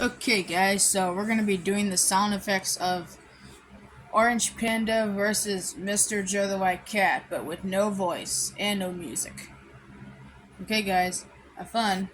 Okay, guys, so we're going to be doing the sound effects of Orange Panda versus Mr. Joe the White Cat, but with no voice and no music. Okay, guys, have fun.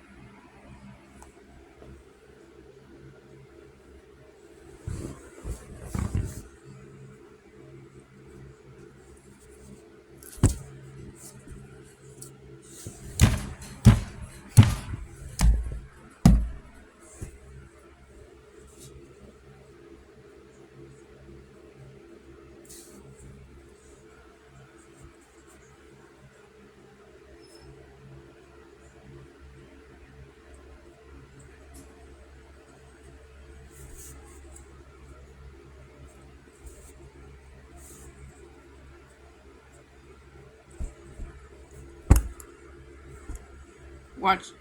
Watch.